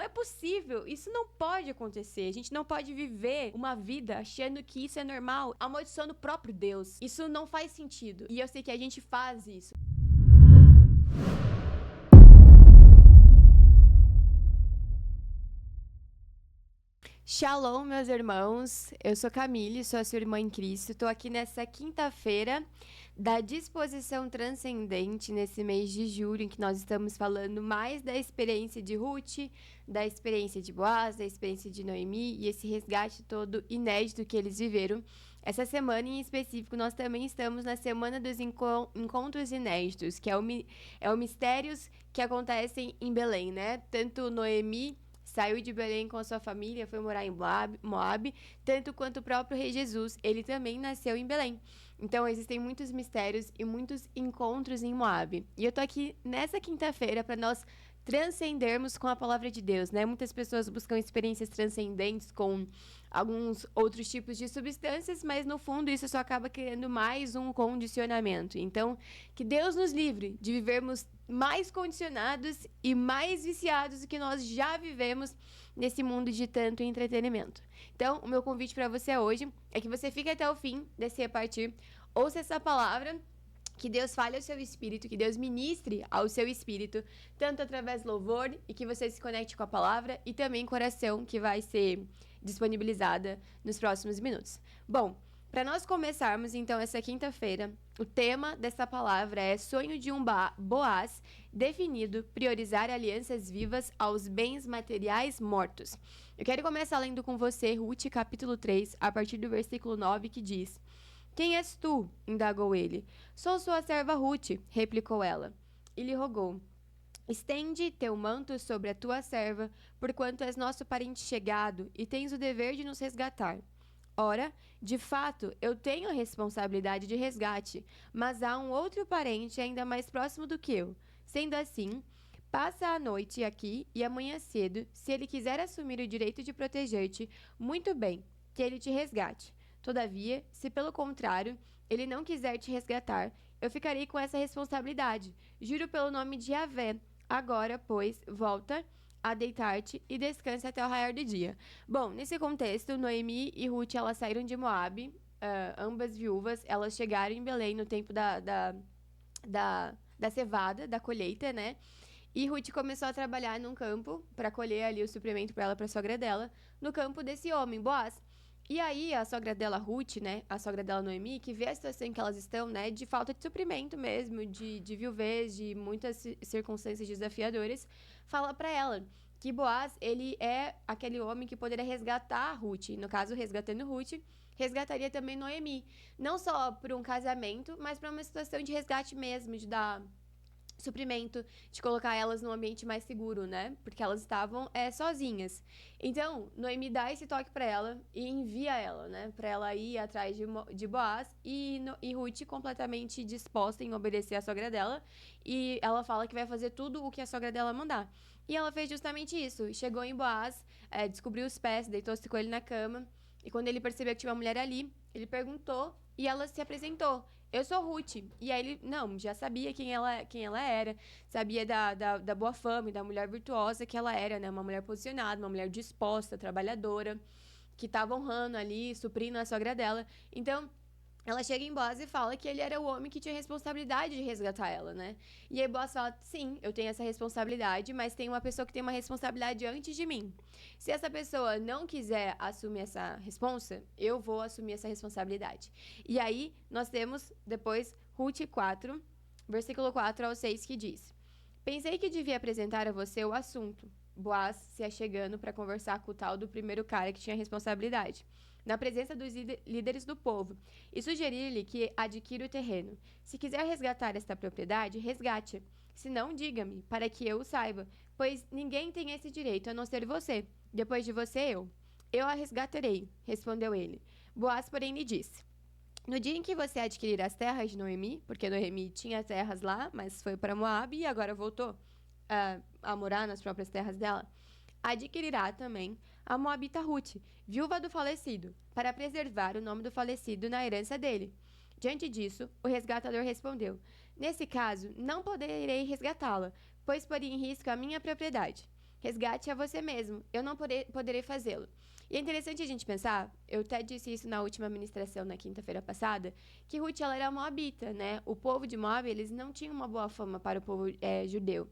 é possível, isso não pode acontecer. A gente não pode viver uma vida achando que isso é normal, amaldiçoando o próprio Deus. Isso não faz sentido. E eu sei que a gente faz isso. Shalom, meus irmãos. Eu sou Camille, sou a sua irmã em Cristo. Estou aqui nessa quinta-feira da disposição transcendente, nesse mês de julho, em que nós estamos falando mais da experiência de Ruth, da experiência de Boaz, da experiência de Noemi e esse resgate todo inédito que eles viveram. Essa semana em específico, nós também estamos na Semana dos Encontros Inéditos, que é o mistérios que acontecem em Belém, né? Tanto Noemi saiu de Belém com a sua família, foi morar em Moab, tanto quanto o próprio rei Jesus, ele também nasceu em Belém. Então, existem muitos mistérios e muitos encontros em Moab. E eu tô aqui nessa quinta-feira para nós transcendermos com a palavra de Deus, né? Muitas pessoas buscam experiências transcendentes com alguns outros tipos de substâncias, mas no fundo isso só acaba criando mais um condicionamento. Então, que Deus nos livre de vivermos mais condicionados e mais viciados do que nós já vivemos nesse mundo de tanto entretenimento. Então, o meu convite para você hoje é que você fique até o fim desse repartir, ouça essa palavra, que Deus fale ao seu espírito, que Deus ministre ao seu espírito, tanto através do louvor e que você se conecte com a palavra e também com a oração que vai ser disponibilizada nos próximos minutos. Bom, para nós começarmos então essa quinta-feira, o tema dessa palavra é sonho de um Boaz definido, priorizar alianças vivas aos bens materiais mortos. Eu quero começar lendo com você Ruth capítulo 3, a partir do versículo 9, que diz: Quem és tu? Indagou ele. Sou sua serva Ruth, replicou ela. E lhe rogou: Estende teu manto sobre a tua serva, porquanto és nosso parente chegado e tens o dever de nos resgatar. Ora, de fato, eu tenho a responsabilidade de resgate, mas há um outro parente ainda mais próximo do que eu. Sendo assim, passa a noite aqui e amanhã cedo, se ele quiser assumir o direito de proteger-te, muito bem, que ele te resgate. Todavia, se pelo contrário, ele não quiser te resgatar, eu ficarei com essa responsabilidade. Juro pelo nome de Yahvé. Agora, pois, volta a deitar-te e descansa até o raiar do dia. Bom, nesse contexto, Noemi e Ruth, elas saíram de Moab, ambas viúvas, elas chegaram em Belém no tempo da cevada, da colheita, né? E Ruth começou a trabalhar num campo para colher ali o suprimento para ela, para a sogra dela, no campo desse homem, Boaz. E aí, a sogra dela, Ruth, né, a sogra dela, Noemi, que vê a situação em que elas estão, né, de falta de suprimento mesmo, de viuvez, de muitas circunstâncias desafiadoras, fala pra ela que Boaz, ele é aquele homem que poderia resgatar Ruth, no caso, resgatando Ruth, resgataria também Noemi, não só por um casamento, mas para uma situação de resgate mesmo, de dar suprimento, de colocar elas num ambiente mais seguro, né? Porque elas estavam sozinhas. Então, Noemi dá esse toque pra ela e envia ela, né? Pra ela ir atrás de Boaz e Ruth completamente disposta em obedecer a sogra dela. E ela fala que vai fazer tudo o que a sogra dela mandar. E ela fez justamente isso. Chegou em Boaz, descobriu os pés, deitou-se com ele na cama. E quando ele percebeu que tinha uma mulher ali, ele perguntou e ela se apresentou. Eu sou Ruth. E aí ele, não, já sabia quem ela era, sabia da boa fama e da mulher virtuosa que ela era, né? Uma mulher posicionada, uma mulher disposta, trabalhadora, que estava honrando ali, suprindo a sogra dela. Então, ela chega em Boaz e fala que ele era o homem que tinha responsabilidade de resgatar ela, né? E aí Boaz fala, sim, eu tenho essa responsabilidade, mas tem uma pessoa que tem uma responsabilidade antes de mim. Se essa pessoa não quiser assumir essa responsa, eu vou assumir essa responsabilidade. E aí nós temos depois Ruth 4, versículo 4 ao 6, que diz: Pensei que devia apresentar a você o assunto. Boaz se achegando para conversar com o tal do primeiro cara que tinha responsabilidade, na presença dos líderes do povo, e sugerir-lhe que adquira o terreno. Se quiser resgatar esta propriedade, resgate. Se não, diga-me, para que eu o saiba, pois ninguém tem esse direito a não ser você. Depois de você, eu. Eu a resgatarei, respondeu ele. Boaz, porém, lhe disse: No dia em que você adquirir as terras de Noemi, porque Noemi tinha terras lá, mas foi para Moab e agora voltou a morar nas próprias terras dela, adquirirá também a moabita Ruth, viúva do falecido, para preservar o nome do falecido na herança dele. Diante disso, o resgatador respondeu: Nesse caso, não poderei resgatá-la, pois poria em risco a minha propriedade. resgate a você mesmo. Eu não poderei fazê-lo. E é interessante a gente pensar, eu até disse isso na última ministração, na quinta-feira passada, que Ruth, ela era moabita, né? O povo de Moab, eles não tinham uma boa fama para o povo judeu.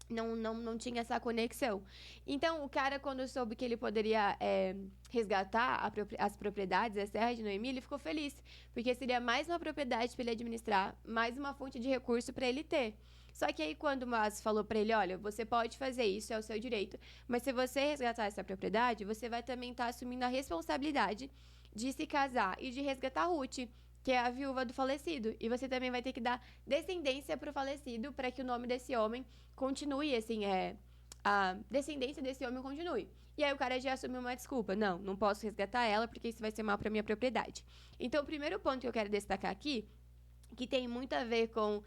Não tinha essa conexão. Então, o cara, quando soube que ele poderia resgatar as propriedades, as terras de Noemi, ele ficou feliz, porque seria mais uma propriedade para ele administrar, mais uma fonte de recurso para ele ter. Só que aí, quando Boaz falou para ele, olha, você pode fazer isso, é o seu direito, mas se você resgatar essa propriedade, você vai também estar assumindo a responsabilidade de se casar e de resgatar Ruth, que é a viúva do falecido. E você também vai ter que dar descendência para o falecido, para que o nome desse homem continue, assim, a descendência desse homem continue. E aí o cara já assumiu uma desculpa. Não posso resgatar ela, porque isso vai ser mal para minha propriedade. Então, o primeiro ponto que eu quero destacar aqui, que tem muito a ver com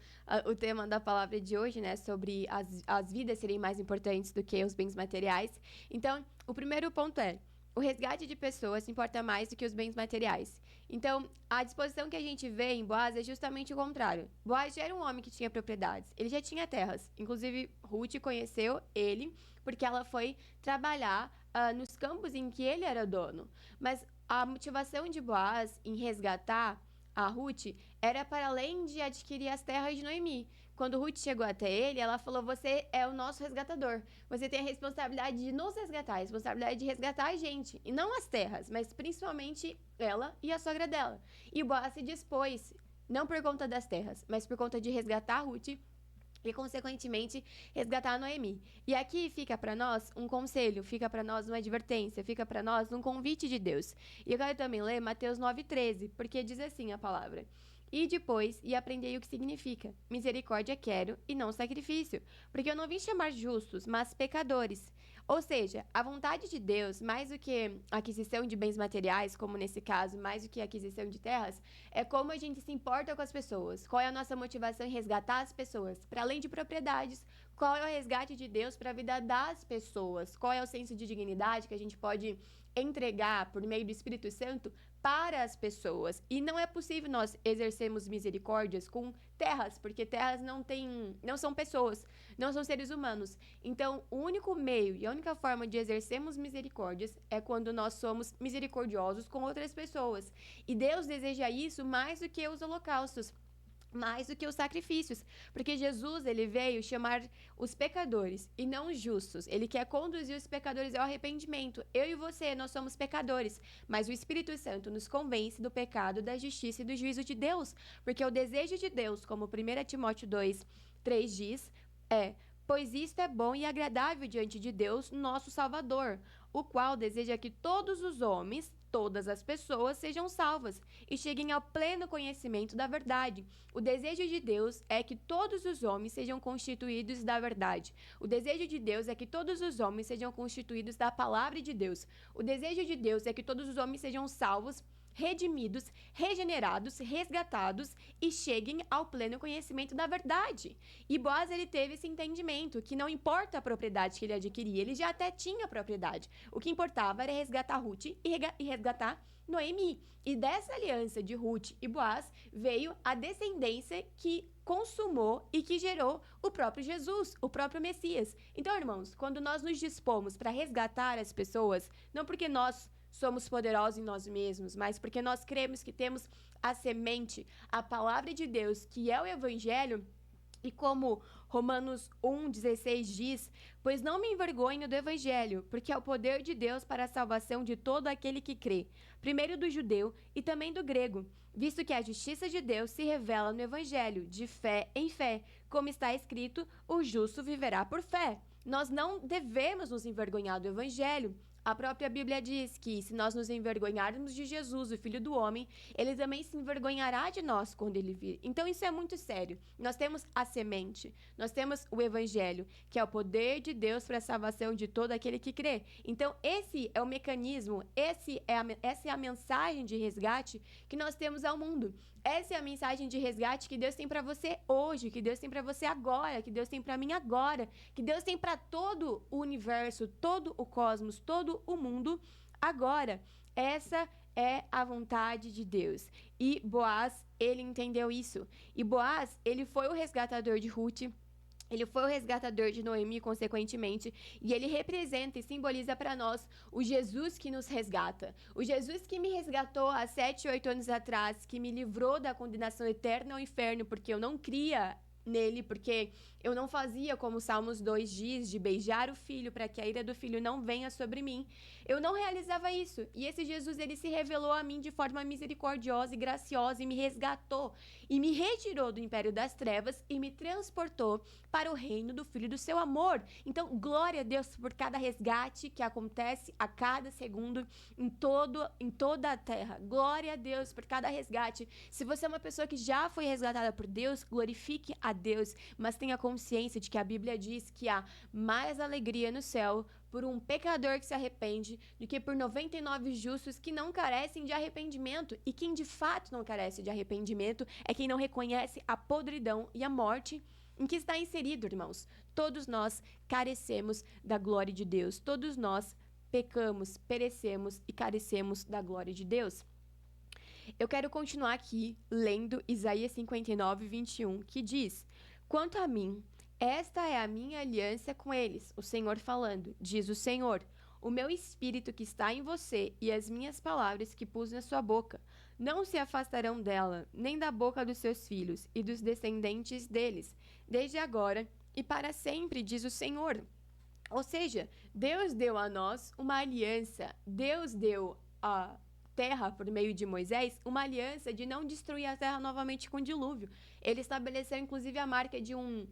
o tema da palavra de hoje, né? Sobre as vidas serem mais importantes do que os bens materiais. Então, o primeiro ponto é: o resgate de pessoas importa mais do que os bens materiais. Então, a disposição que a gente vê em Boaz é justamente o contrário. Boaz já era um homem que tinha propriedades, ele já tinha terras. Inclusive, Ruth conheceu ele porque ela foi trabalhar nos campos em que ele era dono. Mas a motivação de Boaz em resgatar a Ruth era para além de adquirir as terras de Noemi. Quando Ruth chegou até ele, ela falou: você é o nosso resgatador. Você tem a responsabilidade de nos resgatar, a responsabilidade de resgatar a gente. E não as terras, mas principalmente ela e a sogra dela. E Boaz se dispôs, não por conta das terras, mas por conta de resgatar Ruth e, consequentemente, resgatar a Noemi. E aqui fica para nós um conselho, fica para nós uma advertência, fica para nós um convite de Deus. E eu quero também ler Mateus 9,13, porque diz assim a palavra: e depois, e aprendei o que significa: misericórdia quero e não sacrifício, porque eu não vim chamar justos, mas pecadores. Ou seja, a vontade de Deus, mais do que a aquisição de bens materiais, como nesse caso, mais do que a aquisição de terras, é como a gente se importa com as pessoas. Qual é a nossa motivação em resgatar as pessoas? Para além de propriedades, qual é o resgate de Deus para a vida das pessoas? Qual é o senso de dignidade que a gente pode entregar por meio do Espírito Santo para as pessoas? E não é possível nós exercermos misericórdias com terras, porque terras não são pessoas, não são seres humanos. Então, o único meio e a única forma de exercermos misericórdias é quando nós somos misericordiosos com outras pessoas. E Deus deseja isso mais do que os holocaustos, mais do que os sacrifícios, porque Jesus, ele veio chamar os pecadores e não os justos. Ele quer conduzir os pecadores ao arrependimento. Eu e você, nós somos pecadores, mas o Espírito Santo nos convence do pecado, da justiça e do juízo de Deus, porque o desejo de Deus, como 1 Timóteo 2:3 diz, pois isto é bom e agradável diante de Deus, nosso Salvador, o qual deseja que todos os homens, todas as pessoas sejam salvas e cheguem ao pleno conhecimento da verdade. O desejo de Deus é que todos os homens sejam constituídos da verdade. O desejo de Deus é que todos os homens sejam constituídos da palavra de Deus. O desejo de Deus é que todos os homens sejam salvos, redimidos, regenerados, resgatados e cheguem ao pleno conhecimento da verdade. E Boaz, ele teve esse entendimento que não importa a propriedade que ele adquiria, ele já até tinha propriedade. O que importava era resgatar Ruth e resgatar Noemi. E dessa aliança de Ruth e Boaz veio a descendência que consumou e que gerou o próprio Jesus, o próprio Messias. Então, irmãos, quando nós nos dispomos para resgatar as pessoas, não porque nós somos poderosos em nós mesmos, mas porque nós cremos que temos a semente, a palavra de Deus, que é o Evangelho, e como Romanos 1,16 diz: pois não me envergonho do Evangelho, porque é o poder de Deus para a salvação de todo aquele que crê, primeiro do judeu e também do grego, visto que a justiça de Deus se revela no Evangelho, de fé em fé, como está escrito: o justo viverá por fé. Nós não devemos nos envergonhar do Evangelho. A própria Bíblia diz que se nós nos envergonharmos de Jesus, o Filho do Homem, ele também se envergonhará de nós quando ele vir. Então isso é muito sério. Nós temos a semente, nós temos o Evangelho, que é o poder de Deus para a salvação de todo aquele que crê. Então esse é o mecanismo, essa é a mensagem de resgate que nós temos ao mundo. Essa é a mensagem de resgate que Deus tem para você hoje, que Deus tem para você agora, que Deus tem para mim agora, que Deus tem para todo o universo, todo o cosmos, todo o mundo agora. Essa é a vontade de Deus. E Boaz, ele entendeu isso. E Boaz, ele foi o resgatador de Ruth. Ele foi o resgatador de Noemi, consequentemente, e ele representa e simboliza para nós o Jesus que nos resgata. O Jesus que me resgatou há 7, 8 anos atrás, que me livrou da condenação eterna ao inferno, porque eu não cria nele, porque eu não fazia como Salmos 2 diz, de beijar o filho para que a ira do filho não venha sobre mim. Eu não realizava isso. E esse Jesus, ele se revelou a mim de forma misericordiosa e graciosa e me resgatou e me retirou do império das trevas e me transportou para o reino do filho do seu amor. Então, glória a Deus por cada resgate que acontece a cada segundo em toda a terra. Glória a Deus por cada resgate. Se você é uma pessoa que já foi resgatada por Deus, glorifique a Deus, mas tenha consciência de que a Bíblia diz que há mais alegria no céu por um pecador que se arrepende do que por 99 justos que não carecem de arrependimento. E quem de fato não carece de arrependimento é quem não reconhece a podridão e a morte em que está inserido, irmãos. Todos nós carecemos da glória de Deus. Todos nós pecamos, perecemos e carecemos da glória de Deus. Eu quero continuar aqui lendo Isaías 59, 21, que diz: Quanto a mim, esta é a minha aliança com eles, o Senhor falando, diz o Senhor. O meu espírito que está em você e as minhas palavras que pus na sua boca não se afastarão dela, nem da boca dos seus filhos e dos descendentes deles, desde agora e para sempre, diz o Senhor. Ou seja, Deus deu a nós uma aliança, Deus deu a terra por meio de Moisés uma aliança de não destruir a terra novamente com dilúvio. Ele estabeleceu inclusive a marca de um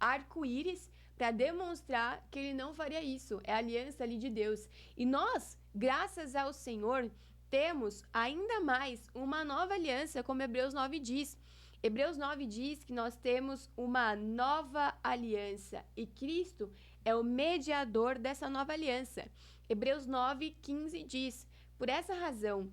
arco-íris para demonstrar que ele não faria isso. É a aliança ali de Deus. E nós, graças ao Senhor, temos ainda mais uma nova aliança, como Hebreus 9 diz. Hebreus 9 diz que nós temos uma nova aliança e Cristo é o mediador dessa nova aliança. Hebreus 9, 15 diz: Por essa razão,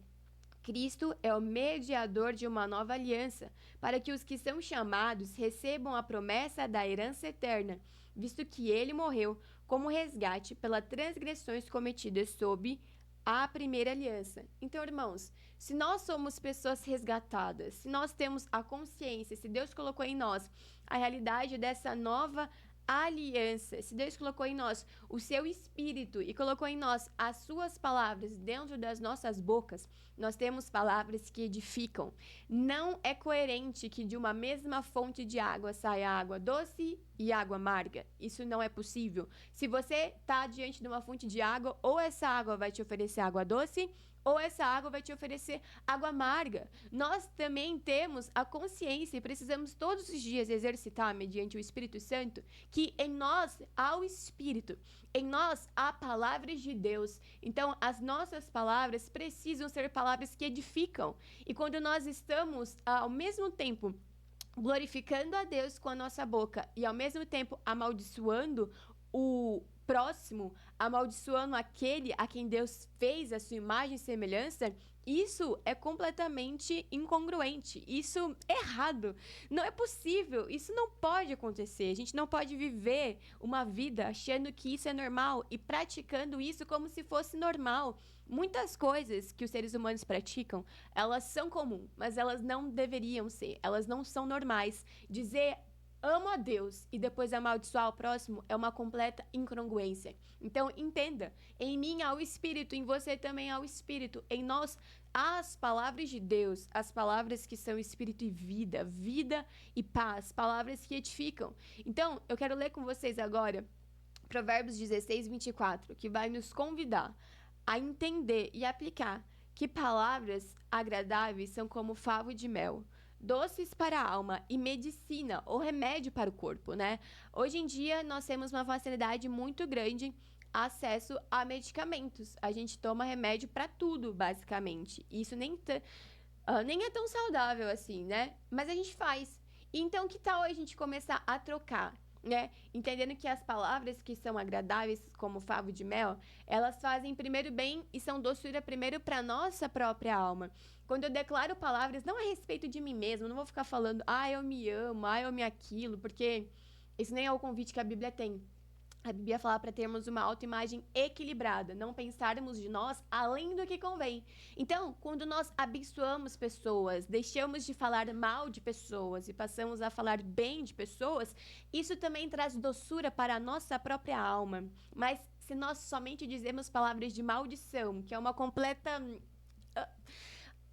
Cristo é o mediador de uma nova aliança, para que os que são chamados recebam a promessa da herança eterna, visto que ele morreu como resgate pelas transgressões cometidas sob a primeira aliança. Então, irmãos, se nós somos pessoas resgatadas, se nós temos a consciência, se Deus colocou em nós a realidade dessa nova aliança, se Deus colocou em nós o seu espírito e colocou em nós as suas palavras dentro das nossas bocas, nós temos palavras que edificam. Não é coerente que de uma mesma fonte de água saia água doce e água amarga. Isso não é possível. Se você está diante de uma fonte de água, ou essa água vai te oferecer água doce, ou essa água vai te oferecer água amarga. Nós também temos a consciência e precisamos todos os dias exercitar, mediante o Espírito Santo, que em nós há o Espírito, em nós há palavras de Deus. Então, as nossas palavras precisam ser palavras que edificam. E quando nós estamos, ao mesmo tempo, glorificando a Deus com a nossa boca e ao mesmo tempo amaldiçoando o próximo, amaldiçoando aquele a quem Deus fez a sua imagem e semelhança, isso é completamente incongruente, isso é errado, não é possível, isso não pode acontecer, a gente não pode viver uma vida achando que isso é normal e praticando isso como se fosse normal. Muitas coisas que os seres humanos praticam, elas são comuns, mas elas não deveriam ser, elas não são normais. Dizer amo a Deus e depois amaldiçoar o próximo é uma completa incongruência. Então, entenda, em mim há o Espírito, em você também há o Espírito, em nós há as palavras de Deus, as palavras que são Espírito e vida, vida e paz, palavras que edificam. Então, eu quero ler com vocês agora Provérbios 16, 24, que vai nos convidar a entender e aplicar que palavras agradáveis são como favo de mel, doces para a alma e medicina ou remédio para o corpo, né? Hoje em dia nós temos uma facilidade muito grande acesso a medicamentos. A gente toma remédio para tudo, basicamente. Isso nem é tão saudável assim, né? Mas a gente faz. Então, que tal a gente começar a trocar, né? Entendendo que as palavras que são agradáveis, como favo de mel, elas fazem primeiro bem e são doçura primeiro para nossa própria alma. Quando eu declaro palavras, não a respeito de mim mesmo, não vou ficar falando, eu me amo, eu me aquilo, porque isso nem é o convite que a Bíblia tem. A Bíblia fala para termos uma autoimagem equilibrada, não pensarmos de nós além do que convém. Então, quando nós abençoamos pessoas, deixamos de falar mal de pessoas e passamos a falar bem de pessoas, isso também traz doçura para a nossa própria alma. Mas se nós somente dizemos palavras de maldição, que é uma completa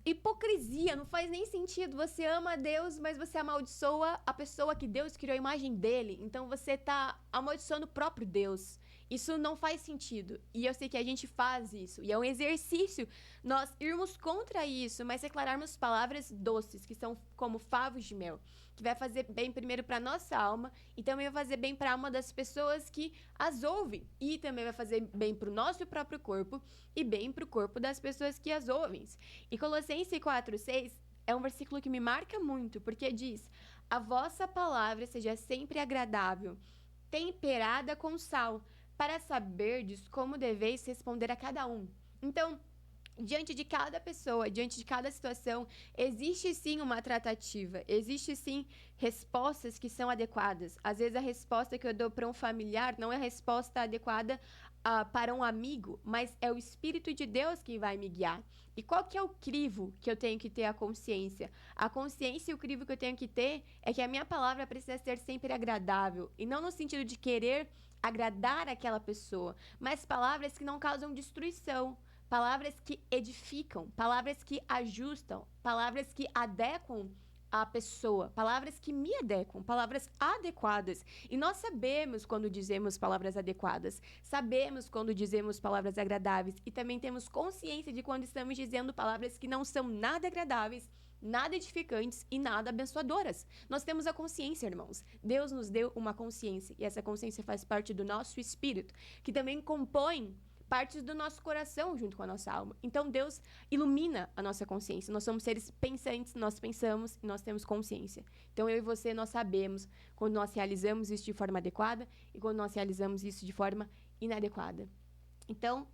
hipocrisia, não faz nem sentido. Você ama a Deus, mas você amaldiçoa a pessoa que Deus criou a imagem dele. Então você tá amaldiçoando o próprio Deus. Isso não faz sentido. E eu sei que a gente faz isso. E é um exercício nós irmos contra isso, mas declararmos palavras doces, que são como favos de mel, que vai fazer bem primeiro para nossa alma e também vai fazer bem para a alma das pessoas que as ouvem. E também vai fazer bem para o nosso próprio corpo e bem para o corpo das pessoas que as ouvem. E Colossenses 4:6 é um versículo que me marca muito, porque diz: a vossa palavra seja sempre agradável, temperada com sal, para saberdes como deveis responder a cada um. Então, diante de cada pessoa, diante de cada situação, existe sim uma tratativa, existe sim respostas que são adequadas. Às vezes a resposta que eu dou para um familiar não é a resposta adequada para um amigo, mas é o Espírito de Deus que vai me guiar. E qual que é o crivo que eu tenho que ter a consciência? A consciência e o crivo que eu tenho que ter é que a minha palavra precisa ser sempre agradável, e não no sentido de querer agradar aquela pessoa, mas palavras que não causam destruição, palavras que edificam, palavras que ajustam, palavras que adequam a pessoa, palavras que me adequam, palavras adequadas. E nós sabemos quando dizemos palavras adequadas, sabemos quando dizemos palavras agradáveis e também temos consciência de quando estamos dizendo palavras que não são nada agradáveis, nada edificantes e nada abençoadoras. Nós temos a consciência, irmãos. Deus nos deu uma consciência e essa consciência faz parte do nosso espírito, que também compõe partes do nosso coração junto com a nossa alma. Então Deus ilumina a nossa consciência. Nós somos seres pensantes, nós pensamos e nós temos consciência. Então eu e você, nós sabemos quando nós realizamos isso de forma adequada e quando nós realizamos isso de forma inadequada. Então,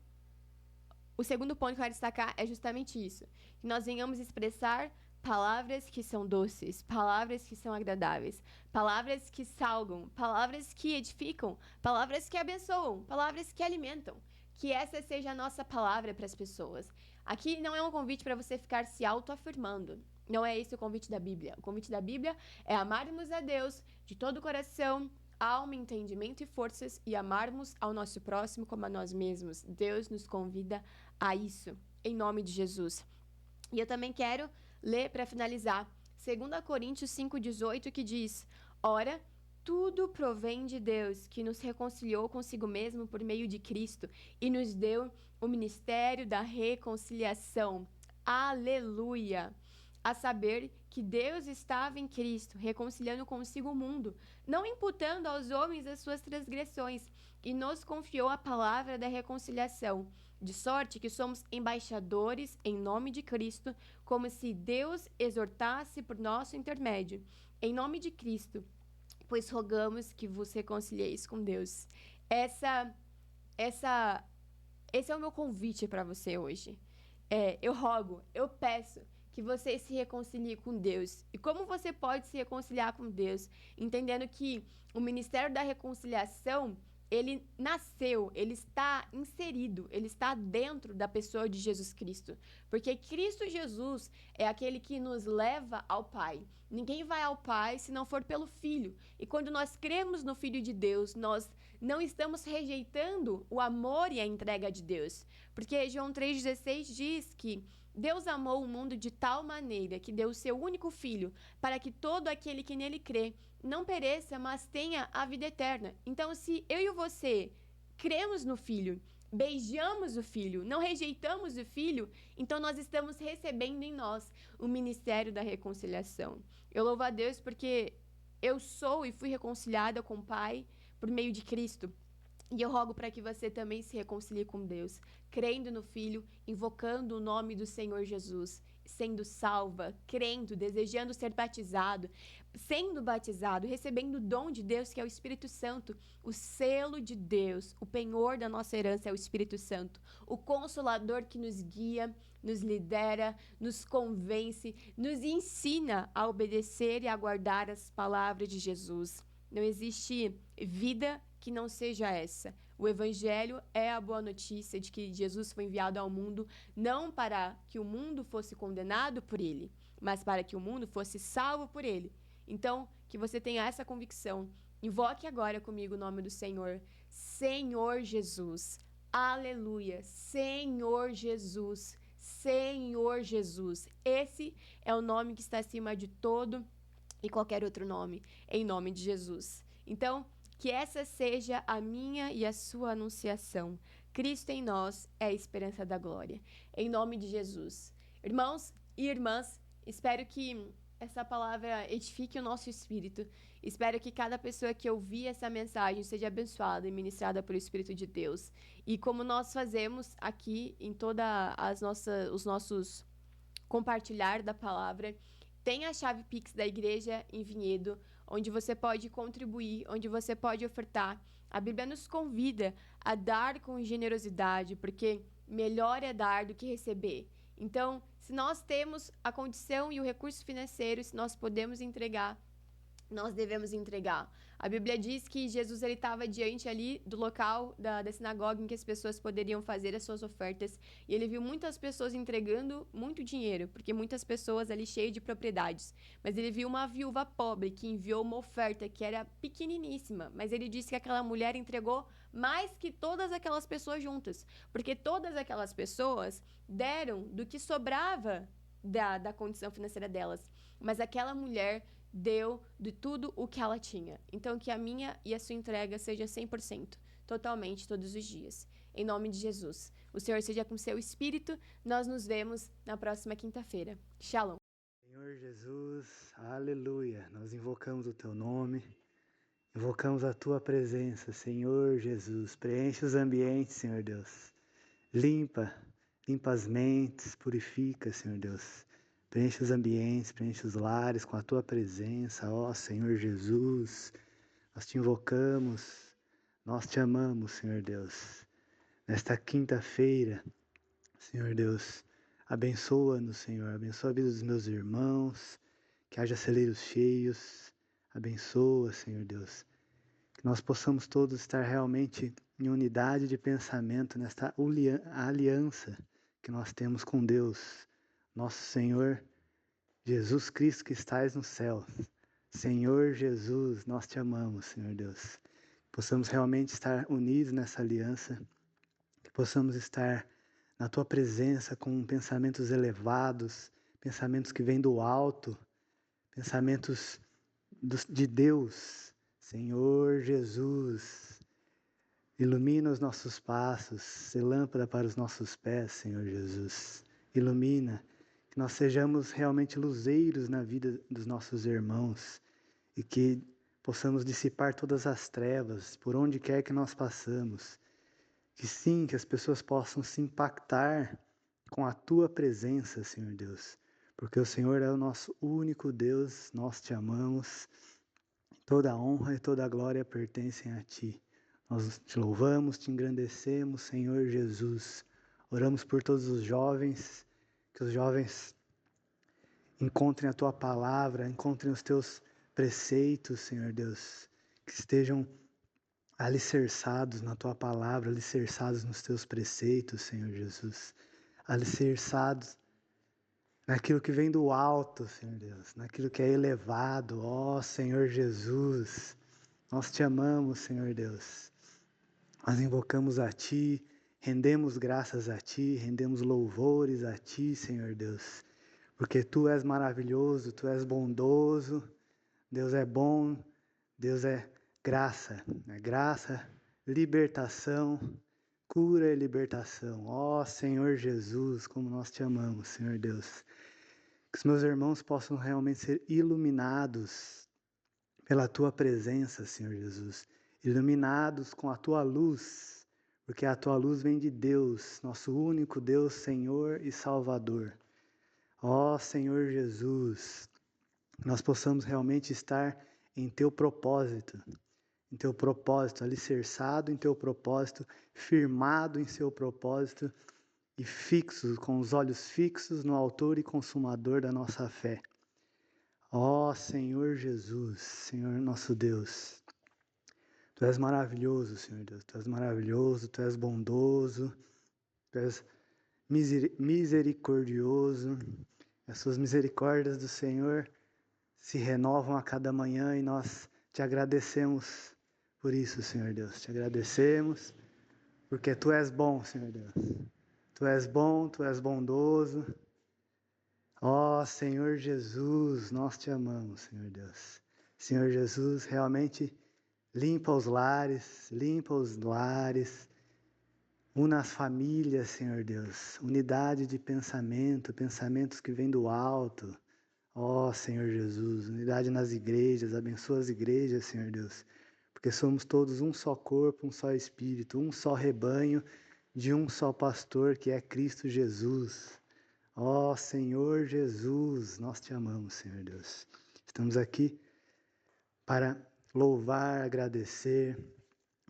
o segundo ponto que eu quero destacar é justamente isso. Que nós venhamos expressar palavras que são doces, palavras que são agradáveis, palavras que salgam, palavras que edificam, palavras que abençoam, palavras que alimentam. Que essa seja a nossa palavra para as pessoas. Aqui não é um convite para você ficar se autoafirmando. Não é esse o convite da Bíblia. O convite da Bíblia é amarmos a Deus de todo o coração, alma, entendimento e forças e amarmos ao nosso próximo como a nós mesmos. Deus nos convida a isso, em nome de Jesus. E eu também quero ler para finalizar 2 Coríntios 5,18, que diz: ora, tudo provém de Deus, que nos reconciliou consigo mesmo por meio de Cristo e nos deu o ministério da reconciliação. Aleluia! A saber que Deus estava em Cristo, reconciliando consigo o mundo, não imputando aos homens as suas transgressões, e nos confiou a palavra da reconciliação, de sorte que somos embaixadores em nome de Cristo, como se Deus exortasse por nosso intermédio. Em nome de Cristo, pois rogamos que vos reconcilieis com Deus. Esse é o meu convite para você hoje. Eu rogo, eu peço que você se reconcilie com Deus. E como você pode se reconciliar com Deus? Entendendo que o ministério da reconciliação, ele nasceu, ele está inserido, ele está dentro da pessoa de Jesus Cristo. Porque Cristo Jesus é aquele que nos leva ao Pai. Ninguém vai ao Pai se não for pelo Filho. E quando nós cremos no Filho de Deus, nós não estamos rejeitando o amor e a entrega de Deus. Porque João 3,16 diz que Deus amou o mundo de tal maneira que deu o seu único Filho, para que todo aquele que nele crê não pereça, mas tenha a vida eterna. Então, se eu e você cremos no Filho, beijamos o Filho, não rejeitamos o Filho, então nós estamos recebendo em nós o ministério da reconciliação. Eu louvo a Deus porque eu sou e fui reconciliada com o Pai por meio de Cristo. E eu rogo para que você também se reconcilie com Deus, crendo no Filho, invocando o nome do Senhor Jesus, sendo salva, crendo, desejando ser batizado, sendo batizado, recebendo o dom de Deus, que é o Espírito Santo, o selo de Deus, o penhor da nossa herança é o Espírito Santo, o Consolador que nos guia, nos lidera, nos convence, nos ensina a obedecer e a guardar as palavras de Jesus. Não existe vida que não seja essa. O evangelho é a boa notícia de que Jesus foi enviado ao mundo não para que o mundo fosse condenado por ele, mas para que o mundo fosse salvo por ele. Então, que você tenha essa convicção. Invoque agora comigo o nome do Senhor. Senhor Jesus. Aleluia. Senhor Jesus. Senhor Jesus. Esse é o nome que está acima de todo e qualquer outro nome, em nome de Jesus. Então, que essa seja a minha e a sua anunciação. Cristo em nós é a esperança da glória. Em nome de Jesus. Irmãos e irmãs, espero que essa palavra edifique o nosso espírito. Espero que cada pessoa que ouvir essa mensagem seja abençoada e ministrada pelo Espírito de Deus. E como nós fazemos aqui em toda os nossos compartilhar da palavra, tem a chave Pix da Igreja em Vinhedo, onde você pode contribuir, onde você pode ofertar. A Bíblia nos convida a dar com generosidade, porque melhor é dar do que receber. Então, se nós temos a condição e o recurso financeiro, se nós podemos entregar, nós devemos entregar. A Bíblia diz que Jesus estava diante ali do local da sinagoga em que as pessoas poderiam fazer as suas ofertas, e ele viu muitas pessoas entregando muito dinheiro, porque muitas pessoas ali cheias de propriedades, mas ele viu uma viúva pobre que enviou uma oferta que era pequeniníssima, mas ele disse que aquela mulher entregou mais que todas aquelas pessoas juntas, porque todas aquelas pessoas deram do que sobrava da condição financeira delas, mas aquela mulher deu de tudo o que ela tinha. Então, que a minha e a sua entrega seja 100%, totalmente, todos os dias. Em nome de Jesus. O Senhor seja com seu espírito. Nós nos vemos na próxima quinta-feira. Shalom. Senhor Jesus, aleluia. Nós invocamos o teu nome, invocamos a tua presença, Senhor Jesus. Preenche os ambientes, Senhor Deus. Limpa as mentes, purifica, Senhor Deus. Preenche os ambientes, preenche os lares com a tua presença, ó Senhor Jesus. Nós te invocamos, nós te amamos, Senhor Deus. Nesta quinta-feira, Senhor Deus, abençoa-nos, Senhor. Abençoa a vida dos meus irmãos, que haja celeiros cheios. Abençoa, Senhor Deus. Que nós possamos todos estar realmente em unidade de pensamento nesta aliança que nós temos com Deus, nosso Senhor Jesus Cristo que estais no céu. Senhor Jesus, nós te amamos, Senhor Deus. Que possamos realmente estar unidos nessa aliança, que possamos estar na tua presença com pensamentos elevados, pensamentos que vêm do alto, pensamentos de Deus. Senhor Jesus, ilumina os nossos passos, ser lâmpada para os nossos pés, Senhor Jesus. Ilumina, que nós sejamos realmente luzeiros na vida dos nossos irmãos e que possamos dissipar todas as trevas por onde quer que nós passamos. Que sim, que as pessoas possam se impactar com a tua presença, Senhor Deus, porque o Senhor é o nosso único Deus, nós te amamos, toda a honra e toda a glória pertencem a ti. Nós te louvamos, te engrandecemos, Senhor Jesus. Oramos por todos os jovens, que os jovens encontrem a tua palavra, encontrem os teus preceitos, Senhor Deus, que estejam alicerçados na tua palavra, alicerçados nos teus preceitos, Senhor Jesus, alicerçados naquilo que vem do alto, Senhor Deus, naquilo que é elevado, ó Senhor Jesus, nós te amamos, Senhor Deus, nós invocamos a ti, rendemos graças a ti, rendemos louvores a ti, Senhor Deus, porque tu és maravilhoso, tu és bondoso, Deus é bom, Deus é graça, libertação, cura e libertação. Ó Senhor Jesus, como nós te amamos, Senhor Deus. Que os meus irmãos possam realmente ser iluminados pela tua presença, Senhor Jesus. Iluminados com a tua luz, porque a tua luz vem de Deus, nosso único Deus, Senhor e Salvador. Ó Senhor Jesus, que nós possamos realmente estar em teu propósito, alicerçado em teu propósito, firmado em seu propósito e fixo, com os olhos fixos no autor e consumador da nossa fé. Ó Senhor Jesus, Senhor nosso Deus, Tu és maravilhoso, Senhor Deus. Tu és maravilhoso, Tu és bondoso, Tu és misericordioso. As suas misericórdias do Senhor se renovam a cada manhã e nós te agradecemos por isso, Senhor Deus. Te agradecemos porque Tu és bom, Senhor Deus. Tu és bom, Tu és bondoso. Ó Senhor Jesus, nós te amamos, Senhor Deus. Senhor Jesus, realmente limpa os lares, una as famílias, Senhor Deus. Unidade de pensamento, pensamentos que vêm do alto. Ó Senhor Jesus, unidade nas igrejas, abençoa as igrejas, Senhor Deus. Porque somos todos um só corpo, um só espírito, um só rebanho, de um só pastor, que é Cristo Jesus. Ó Senhor Jesus, nós te amamos, Senhor Deus. Estamos aqui para louvar, agradecer.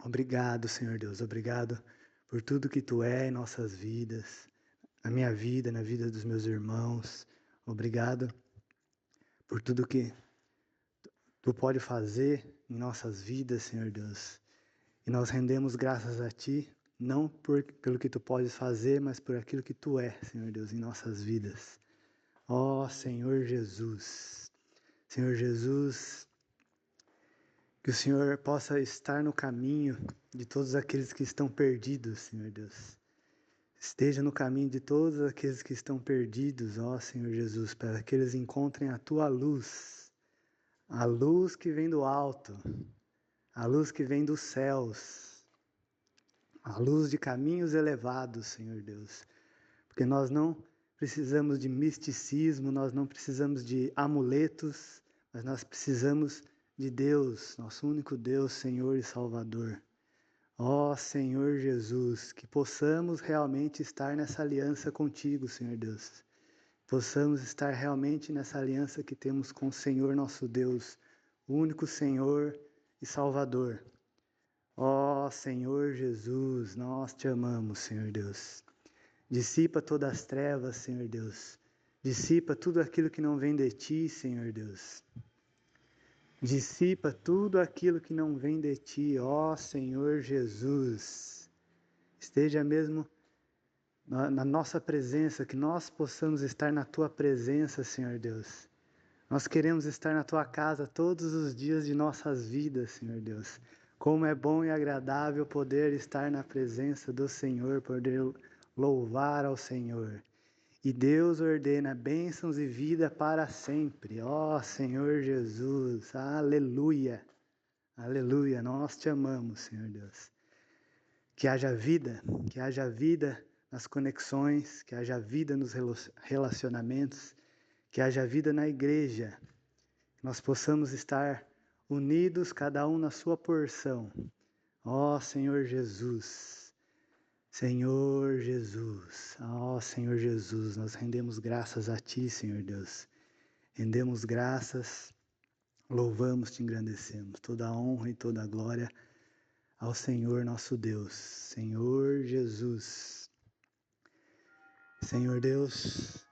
Obrigado, Senhor Deus, obrigado por tudo que Tu é em nossas vidas, na minha vida, na vida dos meus irmãos. Obrigado por tudo que Tu pode fazer em nossas vidas, Senhor Deus. E nós rendemos graças a Ti, não pelo que Tu podes fazer, mas por aquilo que Tu é, Senhor Deus, em nossas vidas. Ó Senhor Jesus, Senhor Jesus, que o Senhor possa estar no caminho de todos aqueles que estão perdidos, Senhor Deus. Esteja no caminho de todos aqueles que estão perdidos, ó Senhor Jesus, para que eles encontrem a Tua luz, a luz que vem do alto, a luz que vem dos céus, a luz de caminhos elevados, Senhor Deus. Porque nós não precisamos de misticismo, nós não precisamos de amuletos, mas nós precisamos de Deus, nosso único Deus, Senhor e Salvador. Ó Senhor Jesus, que possamos realmente estar nessa aliança contigo, Senhor Deus. Possamos estar realmente nessa aliança que temos com o Senhor nosso Deus, o único Senhor e Salvador. Ó Senhor Jesus, nós te amamos, Senhor Deus. Dissipa todas as trevas, Senhor Deus. Dissipa tudo aquilo que não vem de Ti, Senhor Deus. Dissipa tudo aquilo que não vem de Ti, ó Senhor Jesus. Esteja mesmo na nossa presença, que nós possamos estar na Tua presença, Senhor Deus. Nós queremos estar na Tua casa todos os dias de nossas vidas, Senhor Deus. Como é bom e agradável poder estar na presença do Senhor, poder louvar ao Senhor. E Deus ordena bênçãos e vida para sempre. Ó Senhor Jesus, aleluia, aleluia, nós te amamos, Senhor Deus. Que haja vida nas conexões, que haja vida nos relacionamentos, que haja vida na igreja, que nós possamos estar unidos, cada um na sua porção. Ó Senhor Jesus, Senhor Jesus, ó Senhor Jesus, nós rendemos graças a Ti, Senhor Deus. Rendemos graças, louvamos, Te engrandecemos. Toda a honra e toda a glória ao Senhor nosso Deus. Senhor Jesus. Senhor Deus,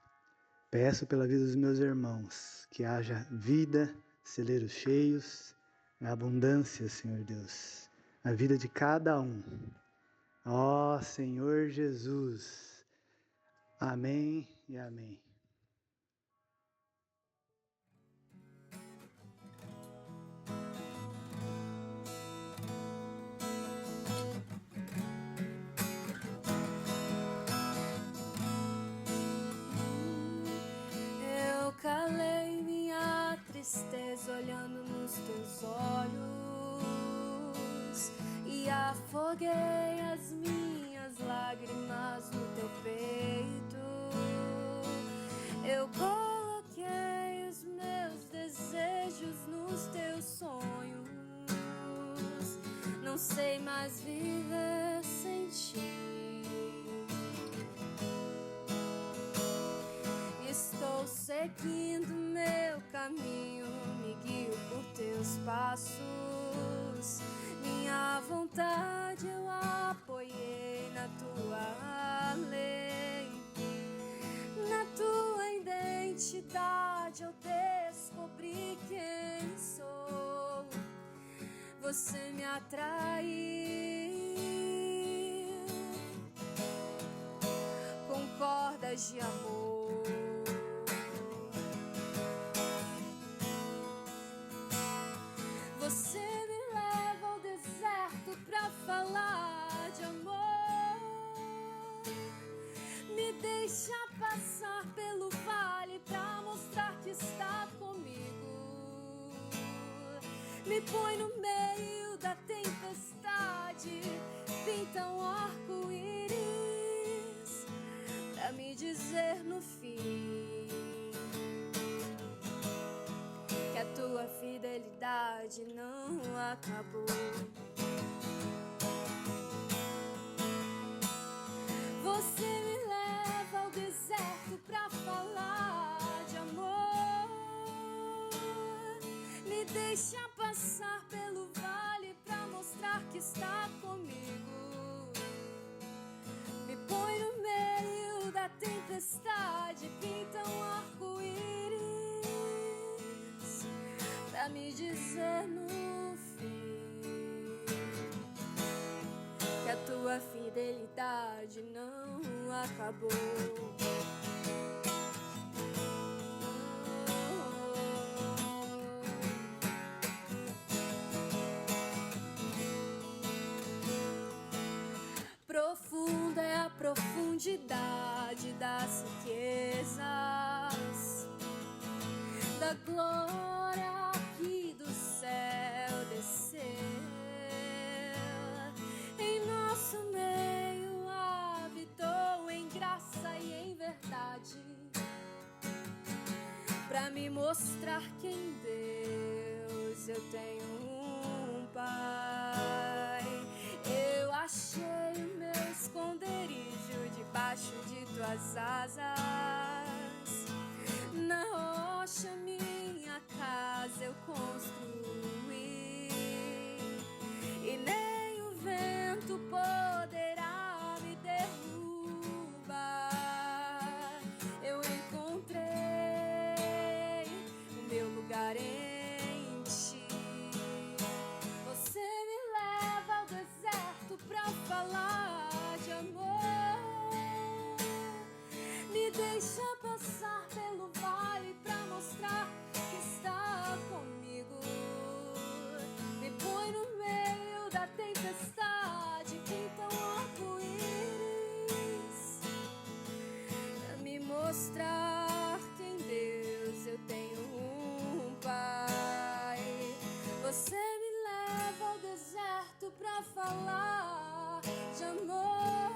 peço pela vida dos meus irmãos, que haja vida, celeiros cheios, abundância, Senhor Deus, na vida de cada um. Ó Senhor Jesus, amém e amém. Eu calei minha tristeza olhando nos Teus olhos e afoguei as minhas lágrimas no Teu peito. Eu coloquei os meus desejos nos Teus sonhos. Não sei mais viver sem Ti. Estou seguindo meu caminho, me guio por Teus passos. Minha vontade eu apoiei na Tua lei. Na Tua identidade eu descobri quem sou. Você me atraiu com cordas de amor. Você me leva ao deserto pra falar de amor, me deixa passar pelo vale pra mostrar que está comigo, me põe no meio da tempestade, pinta um arco-íris pra me dizer no fim que a tua fidelidade não acabou. Você me leva ao deserto pra falar de amor, me deixa passar pelo vale pra mostrar que está comigo, me põe no meio da tempestade, pinta um arco-íris pra me dizer no fim que a tua fidelidade não acabou. Profunda é a profundidade das riquezas, da glória que do céu desceu, em nosso meio habitou em graça e em verdade, pra me mostrar que em Deus eu tenho um Pai. Eu achei o meu esconderijo debaixo de tuas asas, na rocha minha casa eu construí, e nem o vento poderá me derrubar. Eu encontrei o meu lugar em ti. Você me leva ao deserto pra falar de amor, me deixa passar pelo vale pra mostrar que está comigo, me põe no meio da tempestade, pinta um arco-íris pra me mostrar que em Deus eu tenho um Pai. Você me leva ao deserto pra falar de amor,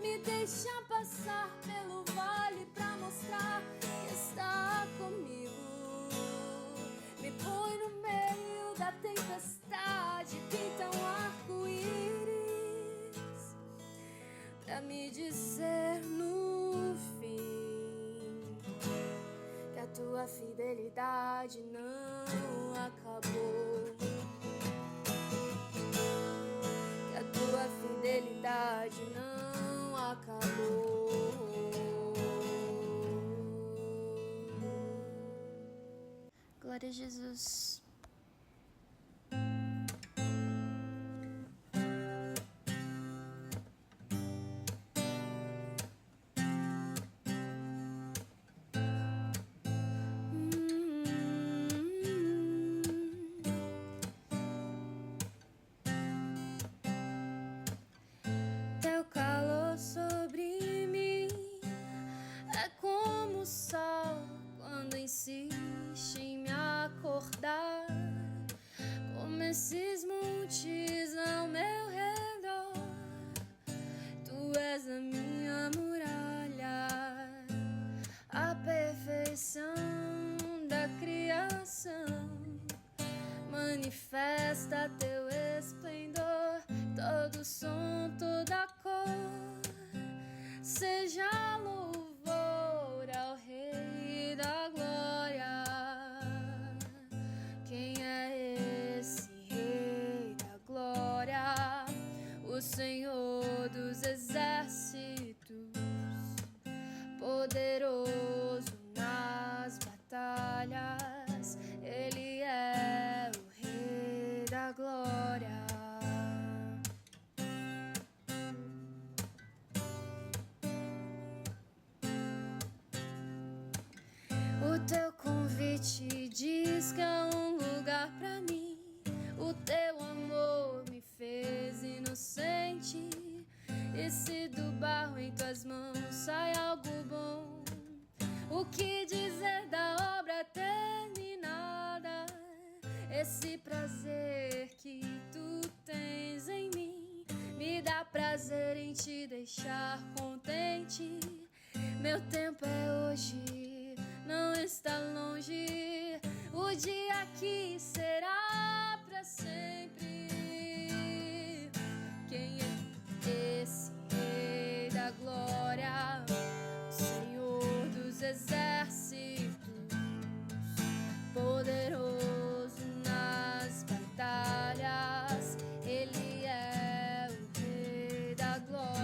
me deixa passar pelo vale pra mostrar que está comigo, me põe no meio da tempestade, pinta um arco-íris pra me dizer no fim que a tua fidelidade não acabou, que a tua fidelidade não acabou. Glória a Jesus. Teu calor sobre mim é como o sol quando insiste em me acordar, como esses montes ao meu redor. Tu és a minha muralha, a perfeição da criação. Manifesta teu esplendor, todo som, toda cor. Seja louvor ao Rei da Glória. Quem é esse Rei da Glória? O Senhor dos exércitos, poderoso nas batalhas. Ele é o Rei teu convite diz que há um lugar pra mim. O teu amor me fez inocente. E se do barro em tuas mãos sai algo bom, o que dizer da obra terminada? Esse prazer que tu tens em mim me dá prazer em te deixar contente. Meu tempo é hoje, não está longe. O dia aqui será pra sempre. Quem é esse Rei da Glória? O Senhor dos Exércitos, poderoso nas batalhas. Ele é o Rei da Glória.